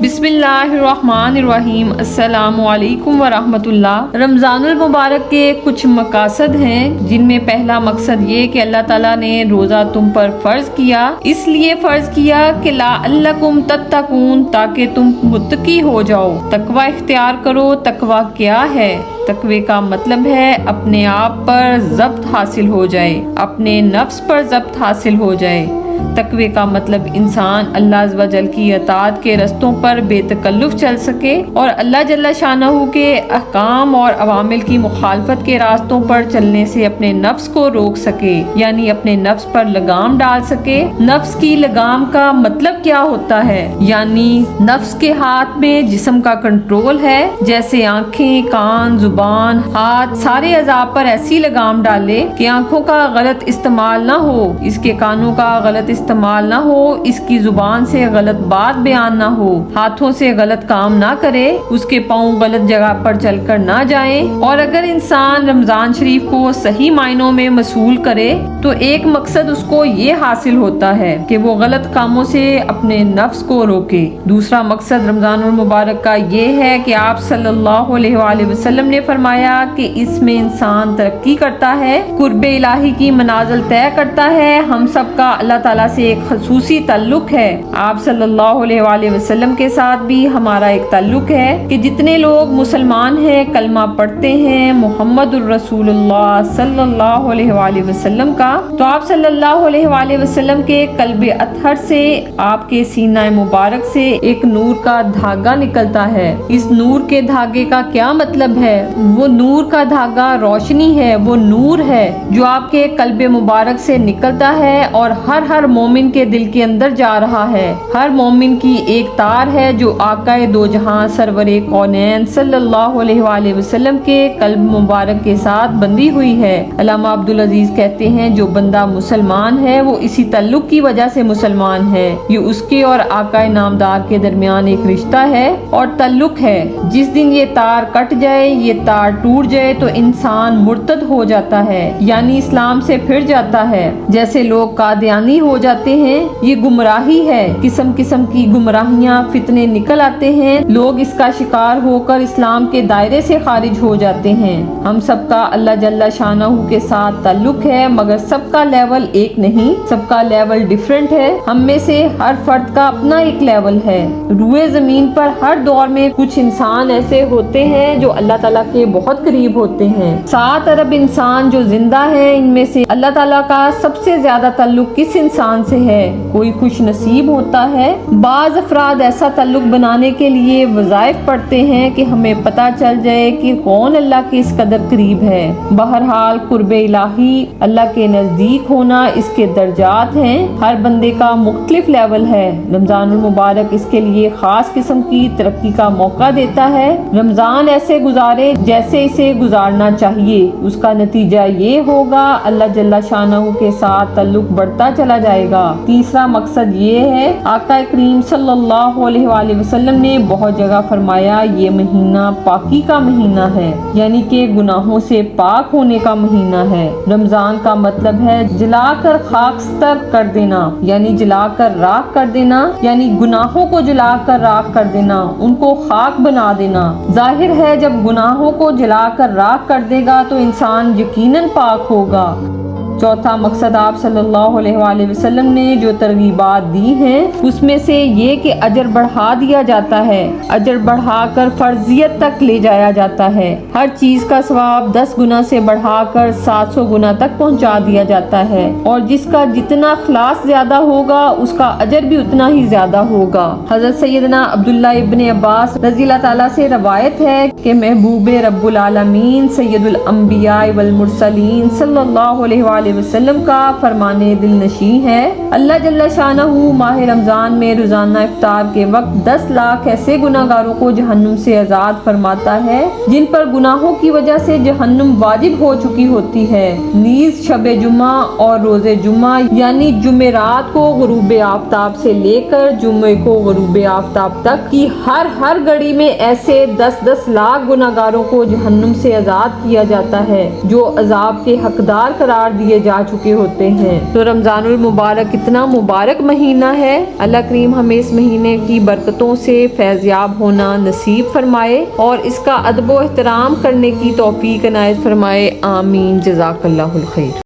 بسم اللہ الرحمن الرحیم۔ السلام علیکم ورحمۃ اللہ۔ رمضان المبارک کے کچھ مقاصد ہیں، جن میں پہلا مقصد یہ کہ اللہ تعالیٰ نے روزہ تم پر فرض کیا، اس لیے فرض کیا کہ لعلکم تتقون، تاکہ تم متقی ہو جاؤ، تقوی اختیار کرو۔ تقوی کیا ہے؟ تقوی کا مطلب ہے اپنے آپ پر ضبط حاصل ہو جائے، اپنے نفس پر ضبط حاصل ہو جائے۔ تقوی کا مطلب انسان اللہ عز و جل کی اطاعت کے رستوں پر بے تکلف چل سکے اور اللہ جل شانہ کے احکام اور اوامر کی مخالفت کے راستوں پر چلنے سے اپنے نفس کو روک سکے، یعنی اپنے نفس پر لگام ڈال سکے۔ نفس کی لگام کا مطلب کیا ہوتا ہے؟ یعنی نفس کے ہاتھ میں جسم کا کنٹرول ہے، جیسے آنکھیں، کان، زبان، ہاتھ، سارے اعضاء پر ایسی لگام ڈالے کہ آنکھوں کا غلط استعمال نہ ہو، اس کے کانوں کا غلط استعمال نہ ہو، اس کی زبان سے غلط بات بیان نہ ہو، ہاتھوں سے غلط کام نہ کرے، اس کے پاؤں غلط جگہ پر چل کر نہ جائیں۔ اور اگر انسان رمضان شریف کو صحیح معنوں میں مصول کرے تو ایک مقصد اس کو یہ حاصل ہوتا ہے کہ وہ غلط کاموں سے اپنے نفس کو روکے۔ دوسرا مقصد رمضان المبارک کا یہ ہے کہ آپ صلی اللہ علیہ وآلہ وسلم نے فرمایا کہ اس میں انسان ترقی کرتا ہے، قرب الہی کی منازل طے کرتا ہے۔ ہم سب کا اللہ تعالیٰ سے ایک خصوصی تعلق ہے، آپ صلی اللہ علیہ وآلہ وسلم کے ساتھ بھی ہمارا ایک تعلق ہے کہ جتنے لوگ مسلمان ہیں، کلمہ پڑھتے ہیں محمد الرسول اللہ صلی اللہ علیہ وآلہ وسلم کا، تو آپ صلی اللہ علیہ وآلہ وسلم کے قلب اطہر سے، آپ کے سینہ مبارک سے ایک نور کا دھاگا نکلتا ہے۔ اس نور کے دھاگے کا کیا مطلب ہے؟ وہ نور کا دھاگا روشنی ہے، وہ نور ہے جو آپ کے قلب مبارک سے نکلتا ہے اور ہر مومن کے دل کے اندر جا رہا ہے۔ ہر مومن کی ایک تار ہے جو آقا دو جہاں سرور کونین صلی اللہ علیہ وآلہ وسلم کے قلب مبارک کے ساتھ بندھی ہوئی ہے۔ علامہ عبدالعزیز کہتے ہیں جو بندہ مسلمان ہے وہ اسی تعلق کی وجہ سے مسلمان ہے، یہ اس کے اور آقا نامدار کے درمیان ایک رشتہ ہے اور تعلق ہے۔ جس دن یہ تار کٹ جائے، یہ تار ٹوٹ جائے تو انسان مرتد ہو جاتا ہے، یعنی اسلام سے پھر جاتا ہے۔ جیسے لوگ قادیانی ہو جاتے ہیں، یہ گمراہی ہے، قسم قسم کی گمراہیاں، فتنے نکل آتے ہیں، لوگ اس کا شکار ہو کر اسلام کے دائرے سے خارج ہو جاتے ہیں۔ ہم سب کا اللہ جل شانہ کے ساتھ تعلق ہے، مگر سب کا لیول ایک نہیں، سب کا لیول ڈیفرنٹ ہے۔ ہم میں سے ہر فرد کا اپنا ایک لیول ہے۔ روئے زمین پر ہر دور میں کچھ انسان ایسے ہوتے ہیں جو اللہ تعالیٰ کے بہت قریب ہوتے ہیں۔ 7 ارب انسان جو زندہ ہیں، ان میں سے اللہ تعالیٰ کا سب سے زیادہ تعلق کس انسان سے ہے؟ کوئی خوش نصیب ہوتا ہے۔ بعض افراد ایسا تعلق بنانے کے لیے وظائف پڑھتے ہیں کہ ہمیں پتہ چل جائے کہ کون اللہ کے اس قدر قریب ہے۔ بہرحال قرب الہی، اللہ کے نزدیک ہونا، اس کے درجات ہیں، ہر بندے کا مختلف لیول ہے۔ رمضان المبارک اس کے لیے خاص قسم کی ترقی کا موقع دیتا ہے۔ رمضان ایسے گزارے جیسے اسے گزارنا چاہیے، اس کا نتیجہ یہ ہوگا اللہ جل شانہ کے ساتھ تعلق بڑھتا چلا جائے گا۔ تیسرا مقصد یہ ہے، آقا کریم صلی اللہ علیہ وآلہ وسلم نے بہت جگہ فرمایا یہ مہینہ پاکی کا مہینہ ہے، یعنی کہ گناہوں سے پاک ہونے کا مہینہ ہے۔ رمضان کا مطلب ہے جلا کر خاکستر کر دینا، یعنی جلا کر راکھ کر دینا، یعنی گناہوں کو جلا کر راکھ کر دینا، ان کو خاک بنا دینا۔ ظاہر ہے جب گناہوں کو جلا کر راکھ کر دے گا تو انسان یقیناً پاک ہوگا۔ چوتھا مقصد آپ صلی اللہ علیہ وآلہ وسلم نے جو ترغیبات دی ہیں اس میں سے یہ کہ اجر بڑھا دیا جاتا ہے، اجر بڑھا کر فرضیت تک لے جایا جاتا ہے۔ ہر چیز کا ثواب 10 گنا سے بڑھا کر 700 گنا تک پہنچا دیا جاتا ہے، اور جس کا جتنا اخلاص زیادہ ہوگا اس کا اجر بھی اتنا ہی زیادہ ہوگا۔ حضرت سیدنا عبداللہ ابن عباس رضی اللہ تعالیٰ سے روایت ہے کہ محبوب رب العالمین سید الانبیاء والمرسلین صلی اللہ علیہ وآلہ وسلم کا فرمانے دل نشیں ہے، اللہ جل شانہ ماہ رمضان میں روزانہ افطار کے وقت 10 لاکھ ایسے گناہگاروں کو جہنم سے آزاد فرماتا ہے جن پر گناہوں کی وجہ سے جہنم واجب ہو چکی ہوتی ہے۔ نیز شب جمعہ اور روز جمعہ، یعنی جمعرات کو غروب آفتاب سے لے کر جمعے کو غروب آفتاب تک کی ہر گھڑی میں ایسے 10 لاکھ گناہگاروں کو جہنم سے آزاد کیا جاتا ہے جو عذاب کے حقدار قرار دیے دیے جا چکے ہوتے ہیں۔ تو رمضان المبارک اتنا مبارک مہینہ ہے، اللہ کریم ہمیں اس مہینے کی برکتوں سے فیضیاب ہونا نصیب فرمائے اور اس کا ادب و احترام کرنے کی توفیق عنایت فرمائے، آمین، جزاک اللہ الخیر۔